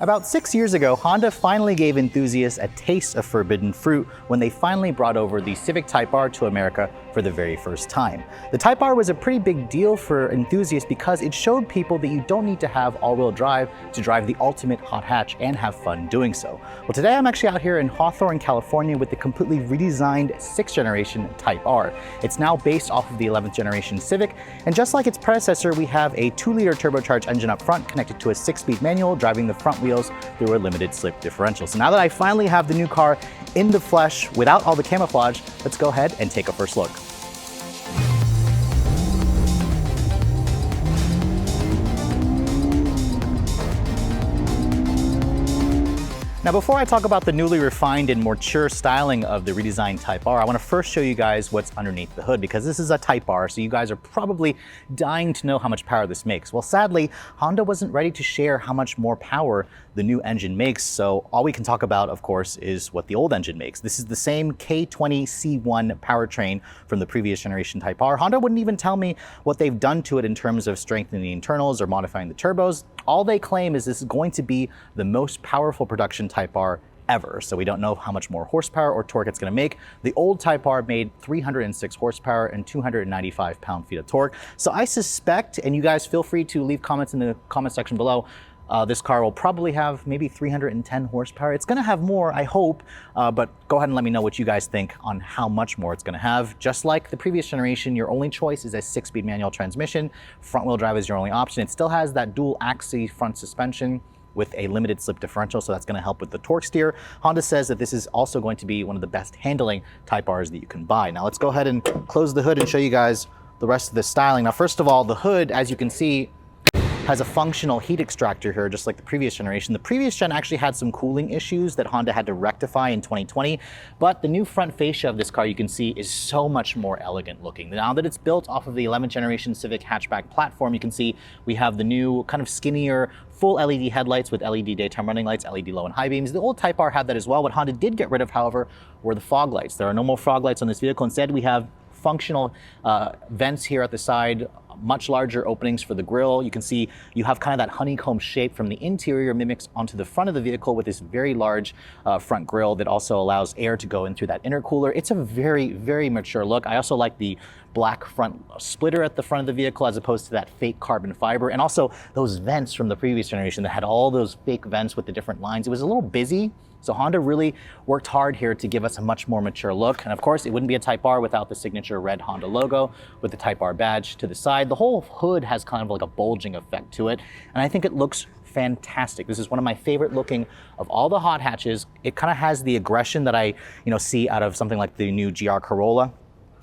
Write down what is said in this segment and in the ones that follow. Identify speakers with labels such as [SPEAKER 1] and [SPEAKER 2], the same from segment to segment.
[SPEAKER 1] About 6 years ago, Honda finally gave enthusiasts a taste of forbidden fruit when they finally brought over the Civic Type R to America for the very first time. The Type R was a pretty big deal for enthusiasts because it showed people that you don't need to have all-wheel drive to drive the ultimate hot hatch and have fun doing so. Well, today I'm actually out here in Hawthorne, California with the completely redesigned 6th generation Type R. It's now based off of the 11th generation Civic, and just like its predecessor, we have a 2-liter turbocharged engine up front connected to a 6-speed manual driving the front wheels through a limited slip differential. So now that I finally have the new car in the flesh without all the camouflage, let's go ahead and take a first look. Now, before I talk about the newly refined and mature styling of the redesigned Type R, I want to first show you guys what's underneath the hood, because this is a Type R, so you guys are probably dying to know how much power this makes. Well, sadly, Honda wasn't ready to share how much more power the new engine makes, so all we can talk about, of course, is what the old engine makes. This is the same K20C1 powertrain from the previous generation Type R. Honda wouldn't even tell me what they've done to it in terms of strengthening the internals or modifying the turbos. All they claim is this is going to be the most powerful production Type R ever. So we don't know how much more horsepower or torque it's going to make. The old Type R made 306 horsepower and 295 pound-feet of torque. So I suspect, and you guys feel free to leave comments in the comment section below, this car will probably have maybe 310 horsepower. It's going to have more, I hope, but go ahead and let me know what you guys think on how much more it's going to have. Just like the previous generation, your only choice is a 6-speed manual transmission. Front-wheel drive is your only option. It still has that dual-axis front suspension with a limited slip differential, so that's going to help with the torque steer. Honda says that this is also going to be one of the best handling Type Rs that you can buy. Now let's go ahead and close the hood and show you guys the rest of the styling. Now, first of all, the hood, as you can see, has a functional heat extractor here, just like the previous generation. The previous gen actually had some cooling issues that Honda had to rectify in 2020, but the new front fascia of this car, you can see, is so much more elegant looking. Now that it's built off of the 11th generation Civic hatchback platform, you can see we have the new kind of skinnier full LED headlights with LED daytime running lights, LED low and high beams. The old Type R had that as well. What Honda did get rid of, however, were the fog lights. There are no more fog lights on this vehicle. Instead, we have functional vents here at the side, much larger openings for the grille. You can see you have kind of that honeycomb shape from the interior mimics onto the front of the vehicle with this very large front grille that also allows air to go in through that intercooler. It's a very, very mature look. I also like the black front splitter at the front of the vehicle as opposed to that fake carbon fiber, and also those vents from the previous generation that had all those fake vents with the different lines. It was a little busy. So Honda really worked hard here to give us a much more mature look. And of course, it wouldn't be a Type R without the signature red Honda logo with the Type R badge to the side. The whole hood has kind of like a bulging effect to it, and I think it looks fantastic. This is one of my favorite looking of all the hot hatches. It kind of has the aggression that I see out of something like the new GR Corolla.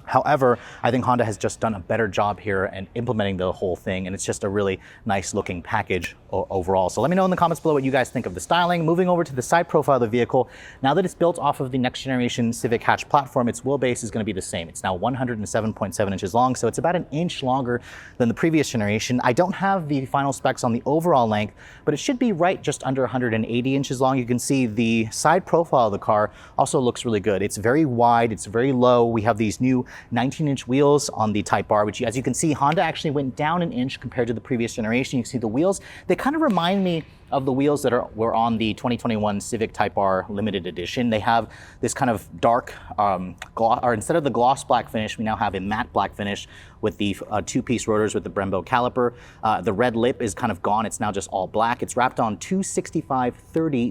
[SPEAKER 1] However, I think Honda has just done a better job here in implementing the whole thing, and it's just a really nice looking package overall. So let me know in the comments below what you guys think of the styling. Moving over to the side profile of the vehicle, now that it's built off of the next generation Civic hatch platform, its wheelbase is going to be the same. It's now 107.7 inches long, so it's about an inch longer than the previous generation. I don't have the final specs on the overall length, but it should be right just under 180 inches long. You can see the side profile of the car also looks really good. It's very wide, it's very low. We have these new 19-inch wheels on the Type R, which, as you can see, Honda actually went down an inch compared to the previous generation. You can see the wheels, they kind of remind me of the wheels that were on the 2021 Civic Type R limited edition. They have this kind of dark, or instead of the gloss black finish, we now have a matte black finish with the two-piece rotors with the Brembo caliper. The red lip is kind of gone. It's now just all black. It's wrapped on two 65/30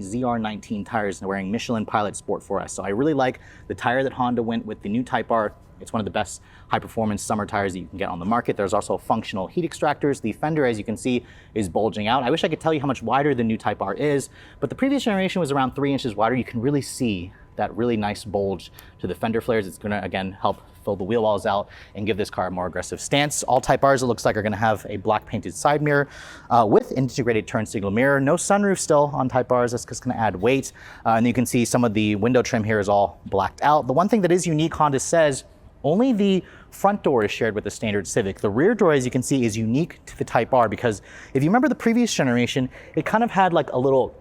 [SPEAKER 1] ZR19 tires and wearing Michelin Pilot Sport 4S. So I really like the tire that Honda went with the new Type R. It's one of the best high-performance summer tires that you can get on the market. There's also functional heat extractors. The fender, as you can see, is bulging out. I wish I could tell you how much wider the new Type R is, but the previous generation was around 3 inches wider. You can really see that really nice bulge to the fender flares. It's gonna, again, help fill the wheel wells out and give this car a more aggressive stance. All Type Rs, it looks like, are gonna have a black painted side mirror with integrated turn signal mirror. No sunroof still on Type Rs, that's just gonna add weight. And you can see some of the window trim here is all blacked out. The one thing that is unique, Honda says, only the front door is shared with the standard Civic. The rear door, as you can see, is unique to the Type R because if you remember the previous generation, it kind of had like a little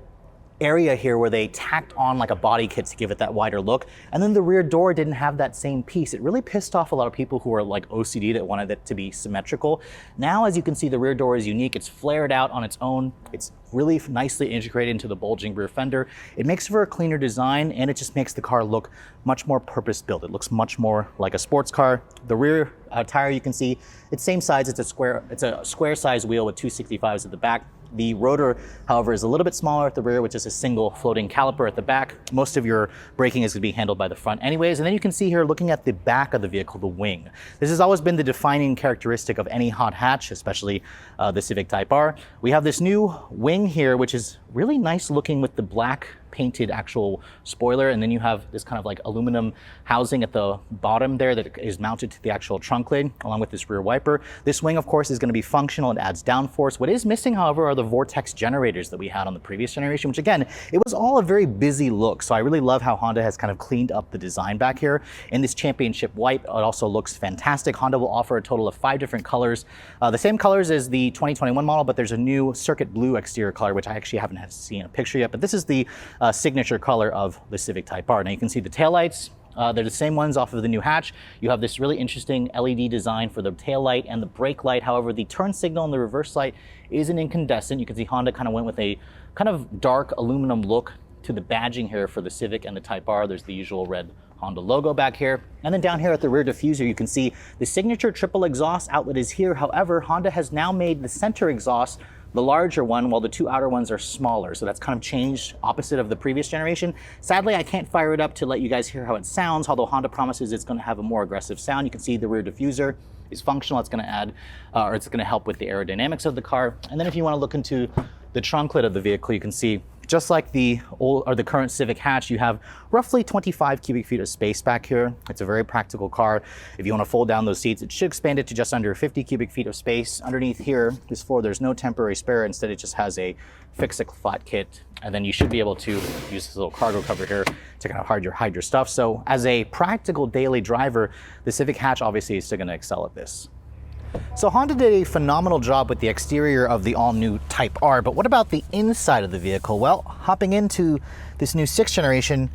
[SPEAKER 1] area here where they tacked on like a body kit to give it that wider look. And then the rear door didn't have that same piece. It really pissed off a lot of people who are like OCD that wanted it to be symmetrical. Now, as you can see, the rear door is unique. It's flared out on its own. It's really nicely integrated into the bulging rear fender. It makes for a cleaner design, and it just makes the car look much more purpose-built. It looks much more like a sports car. The rear tire, you can see, it's same size. It's a square size wheel with 265s at the back. The rotor, however, is a little bit smaller at the rear, which is a single floating caliper at the back. Most of your braking is going to be handled by the front anyways. And then you can see here, looking at the back of the vehicle, the wing. This has always been the defining characteristic of any hot hatch, especially the Civic Type R. We have this new wing here, which is really nice looking with the black painted actual spoiler, and then you have this kind of like aluminum housing at the bottom there that is mounted to the actual trunk lid, along with this rear wiper. This wing, of course, is going to be functional. It adds downforce. What is missing, however, are the vortex generators that we had on the previous generation, which again, it was all a very busy look. So I really love how Honda has kind of cleaned up the design back here. In this championship white, it also looks fantastic. Honda will offer a total of 5 different colors, the same colors as the 2021 model, but there's a new circuit blue exterior color, which I actually haven't seen a picture yet, but this is the signature color of the Civic Type R. Now you can see the taillights. They're the same ones off of the new hatch. You have this really interesting LED design for the tail light and the brake light. However, the turn signal and the reverse light is an incandescent. You can see Honda kind of went with a kind of dark aluminum look to the badging here for the Civic and the Type R. There's the usual red Honda logo back here. And then down here at the rear diffuser, you can see the signature triple exhaust outlet is here. However, Honda has now made the center exhaust the larger one, while the 2 outer ones are smaller. So that's kind of changed, opposite of the previous generation. Sadly, I can't fire it up to let you guys hear how it sounds, although Honda promises it's going to have a more aggressive sound. You can see the rear diffuser is functional. It's going to add, or it's going to help with the aerodynamics of the car. And then if you want to look into the trunk lid of the vehicle, you can see, just like the old or the current Civic hatch, you have roughly 25 cubic feet of space back here. It's a very practical car. If you want to fold down those seats, it should expand it to just under 50 cubic feet of space. Underneath here, this floor, there's no temporary spare. Instead, it just has a fix-it-flat kit. And then you should be able to use this little cargo cover here to kind of hide your stuff. So as a practical daily driver, the Civic hatch obviously is still going to excel at this. So Honda did a phenomenal job with the exterior of the all-new Type R, but what about the inside of the vehicle? Well, hopping into this new 6th generation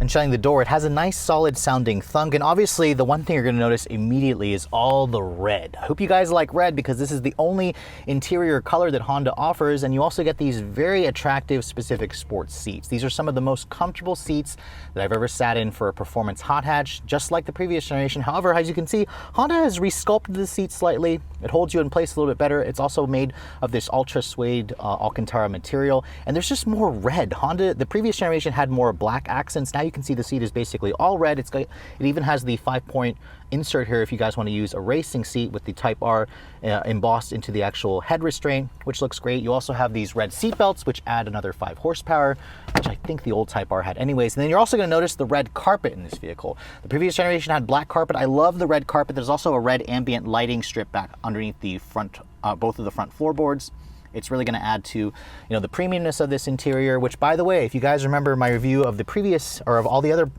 [SPEAKER 1] and shutting the door, it has a nice solid sounding thunk, and obviously the one thing you're going to notice immediately is all the red. I hope you guys like red, because this is the only interior color that Honda offers, and you also get these very attractive specific sports seats. These are some of the most comfortable seats that I've ever sat in for a performance hot hatch, just like the previous generation. However, as you can see, Honda has resculpted the seat slightly. It holds you in place a little bit better. It's also made of this ultra suede Alcantara material, and there's just more red. Honda, the previous generation, had more black accents. Now you can see the seat is basically all red. It even has the 5-point insert here if you guys want to use a racing seat, with the Type R embossed into the actual head restraint, which looks great. You also have these red seat belts, which add another 5 horsepower, which I think the old Type R had anyways. And then you're also going to notice the red carpet in this vehicle. The previous generation had black carpet. I love the red carpet. There's also a red ambient lighting strip back underneath the front, both of the front floorboards. It's really going to add to, the premiumness of this interior, which, by the way, if you guys remember my review of the previous, or of all the other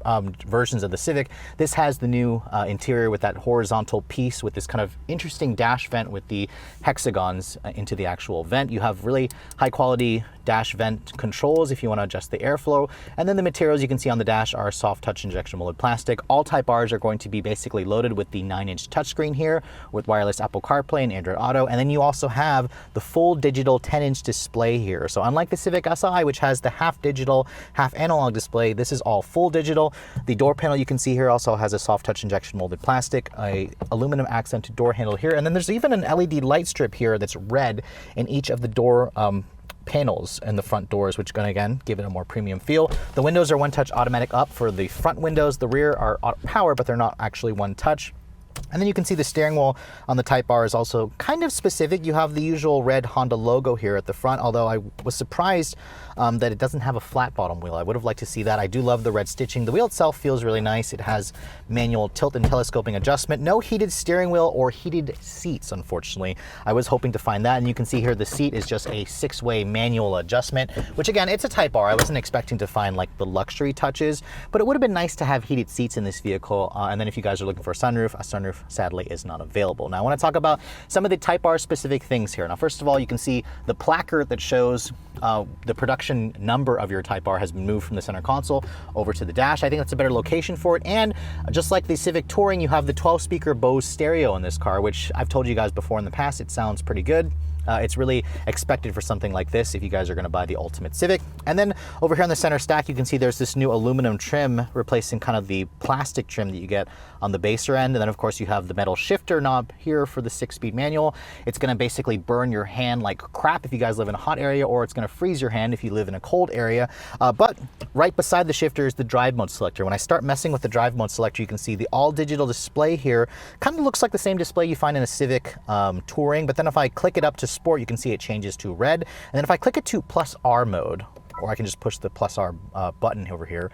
[SPEAKER 1] versions of the Civic, this has the new interior with that horizontal piece with this kind of interesting dash vent with the hexagons into the actual vent. You have really high quality dash vent controls if you want to adjust the airflow. And then the materials you can see on the dash are soft touch injection molded plastic. All Type Rs are going to be basically loaded with the 9-inch touchscreen here with wireless Apple CarPlay and Android Auto. And then you also have the full digital 10-inch display here. So unlike the Civic Si, which has the half digital, half analog display, this is all full digital. The door panel you can see here also has a soft touch injection molded plastic, a aluminum accented door handle here. And then there's even an LED light strip here that's red in each of the door panels and the front doors, which is going to, again, give it a more premium feel. The windows are one-touch automatic up for the front windows. The rear are power, but they're not actually one-touch. And then you can see the steering wheel on the Type R is also kind of specific. You have the usual red Honda logo here at the front, although I was surprised that it doesn't have a flat bottom wheel. I would have liked to see that. I do love the red stitching. The wheel itself feels really nice. It has manual tilt and telescoping adjustment. No heated steering wheel or heated seats, unfortunately. I was hoping to find that, and you can see here the seat is just a 6-way manual adjustment, which, again, it's a Type R. I wasn't expecting to find like the luxury touches, but it would have been nice to have heated seats in this vehicle. And then if you guys are looking for a sunroof sadly is not available. Now I want to talk about some of the Type R specific things here. Now, first of all, you can see the placard that shows the production number of your Type R has been moved from the center console over to the dash. I think that's a better location for it. And just like the Civic Touring, you have the 12-speaker Bose stereo in this car, which I've told you guys before in the past, it sounds pretty good. It's really expected for something like this if you guys are going to buy the Ultimate Civic. And then over here on the center stack, you can see there's this new aluminum trim replacing kind of the plastic trim that you get on the baser end. And then of course you have the metal shifter knob here for the 6-speed manual. It's going to basically burn your hand like crap if you guys live in a hot area, or it's going to freeze your hand if you live in a cold area. But right beside the shifter is the drive mode selector. When I start messing with the drive mode selector, you can see the all digital display here kind of looks like the same display you find in a Civic Touring, but then if I click it up to sport, you can see it changes to red. And then if I click it to plus R mode, or I can just push the plus R button over here,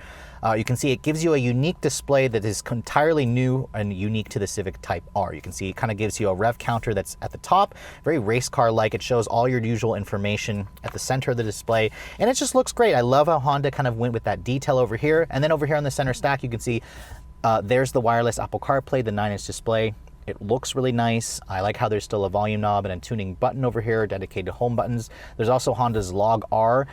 [SPEAKER 1] you can see it gives you a unique display that is entirely new and unique to the Civic Type R. You can see it kind of gives you a rev counter that's at the top, very race car-like. It shows all your usual information at the center of the display, and it just looks great. I love how Honda kind of went with that detail over here. And then over here on the center stack, you can see there's the wireless Apple CarPlay, the 9-inch display. It looks really nice. I like how there's still a volume knob and a tuning button over here, dedicated home buttons. There's also Honda's Log R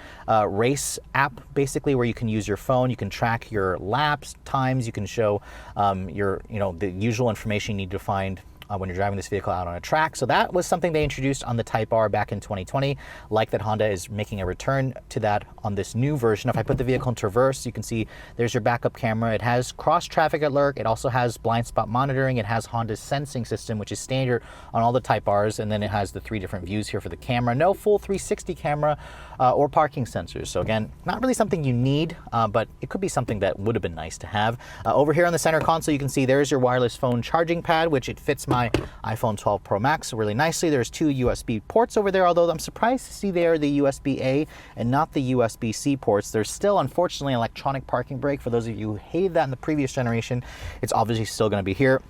[SPEAKER 1] race app, basically, where you can use your phone. You can track your laps, times. You can show the usual information you need to find when you're driving this vehicle out on a track. So that was something they introduced on the Type R back in 2020. Like that Honda is making a return to that on this new version. If I put the vehicle in reverse, you can see there's your backup camera. It has cross traffic alert. It also has blind spot monitoring. It has Honda's sensing system, which is standard on all the Type Rs. And then it has the 3 different views here for the camera. No full 360 camera or parking sensors. So again, not really something you need, but it could be something that would have been nice to have. Over here on the center console, you can see there's your wireless phone charging pad, which it fits my iPhone 12 Pro Max really nicely. There's 2 USB ports over there, although I'm surprised to see there the USB-A and not the USB-C ports. There's still, unfortunately, an electronic parking brake. For those of you who hated that in the previous generation, it's obviously still going to be here.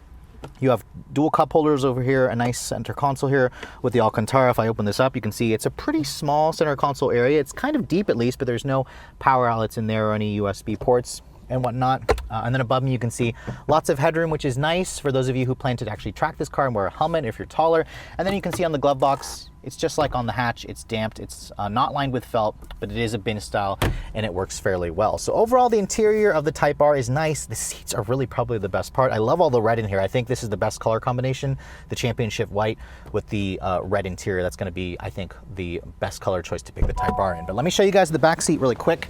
[SPEAKER 1] You have dual cup holders over here, a nice center console here with the Alcantara. If I open this up, you can see it's a pretty small center console area. It's kind of deep at least, but there's no power outlets in there or any USB ports and whatnot. And then above me, you can see lots of headroom, which is nice for those of you who plan to actually track this car and wear a helmet if you're taller. And then you can see on the glove box, it's just like on the hatch. It's damped. It's not lined with felt, but it is a bin style and it works fairly well. So overall, the interior of the Type R is nice. The seats are really probably the best part. I love all the red in here. I think this is the best color combination, the championship white with the red interior. That's going to be, I think, the best color choice to pick the Type R in. But let me show you guys the back seat really quick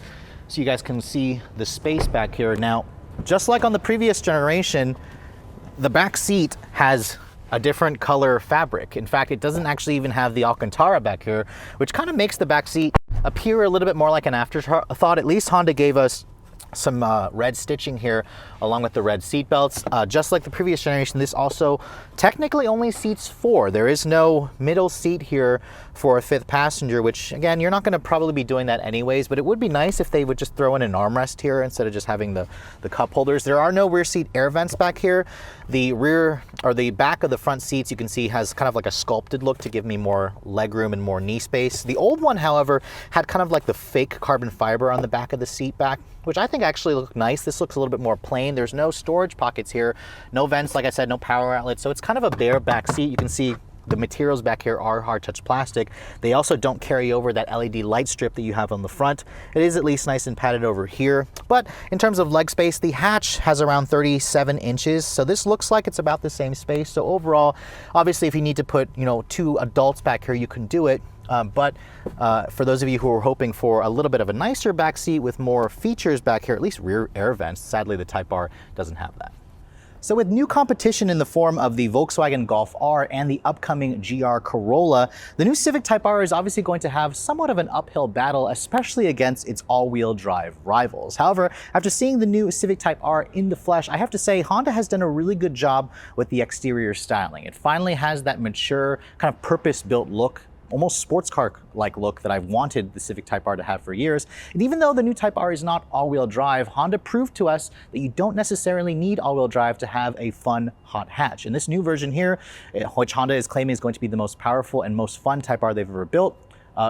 [SPEAKER 1] so you guys can see the space back here. Now, just like on the previous generation, the back seat has a different color fabric. In fact, it doesn't actually even have the Alcantara back here, which kind of makes the back seat appear a little bit more like an afterthought. At least Honda gave us some red stitching here along with the red seat belts. Just like the previous generation, this also technically only seats 4. There is no middle seat here for a 5th passenger, which again, you're not going to probably be doing that anyways, but it would be nice if they would just throw in an armrest here instead of just having the cup holders. There are no rear seat air vents back here. The rear or the back of the front seats, you can see, has kind of like a sculpted look to give me more leg room and more knee space. The old one, however, had kind of like the fake carbon fiber on the back of the seat back, which I think actually looked nice. This looks a little bit more plain. There's no storage pockets here, no vents, like I said, no power outlets. So it's kind of a bare back seat. You can see the materials back here are hard touch plastic. They also don't carry over that LED light strip that you have on the front. It is at least nice and padded over here. But in terms of leg space, the hatch has around 37 inches. So this looks like it's about the same space. So overall, obviously, if you need to put, 2 adults back here, you can do it. But for those of you who are hoping for a little bit of a nicer back seat with more features back here, at least rear air vents, sadly the Type R doesn't have that. So with new competition in the form of the Volkswagen Golf R and the upcoming GR Corolla, the new Civic Type R is obviously going to have somewhat of an uphill battle, especially against its all-wheel drive rivals. However, after seeing the new Civic Type R in the flesh, I have to say Honda has done a really good job with the exterior styling. It finally has that mature, kind of purpose-built look, almost sports car-like look that I've wanted the Civic Type R to have for years. And even though the new Type R is not all-wheel drive, Honda proved to us that you don't necessarily need all-wheel drive to have a fun hot hatch. And this new version here, which Honda is claiming is going to be the most powerful and most fun Type R they've ever built,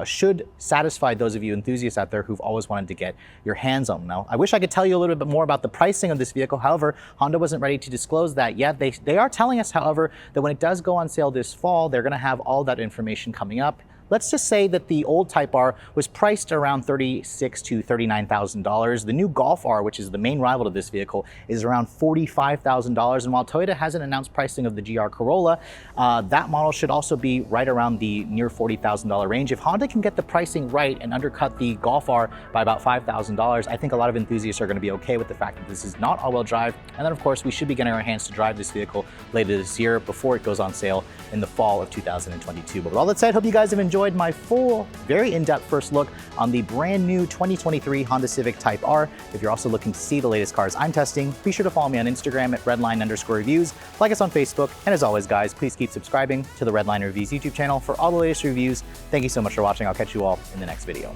[SPEAKER 1] should satisfy those of you enthusiasts out there who've always wanted to get your hands on them. Now, I wish I could tell you a little bit more about the pricing of this vehicle. However, Honda wasn't ready to disclose that yet. They are telling us, however, that when it does go on sale this fall, they're going to have all that information coming up. Let's just say that the old Type R was priced around $36,000 to $39,000. The new Golf R, which is the main rival to this vehicle, is around $45,000. And while Toyota hasn't announced pricing of the GR Corolla, that model should also be right around the near $40,000 range. If Honda can get the pricing right and undercut the Golf R by about $5,000, I think a lot of enthusiasts are going to be okay with the fact that this is not all-wheel drive. And then, of course, we should be getting our hands to drive this vehicle later this year before it goes on sale in the fall of 2022. But with all that said, hope you guys have enjoyed my full, very in-depth first look on the brand new 2023 Honda Civic Type R. If you're also looking to see the latest cars I'm testing, be sure to follow me on Instagram at redline_reviews, like us on Facebook, and as always, guys, please keep subscribing to the Redline Reviews YouTube channel for all the latest reviews. Thank you so much for watching. I'll catch you all in the next video.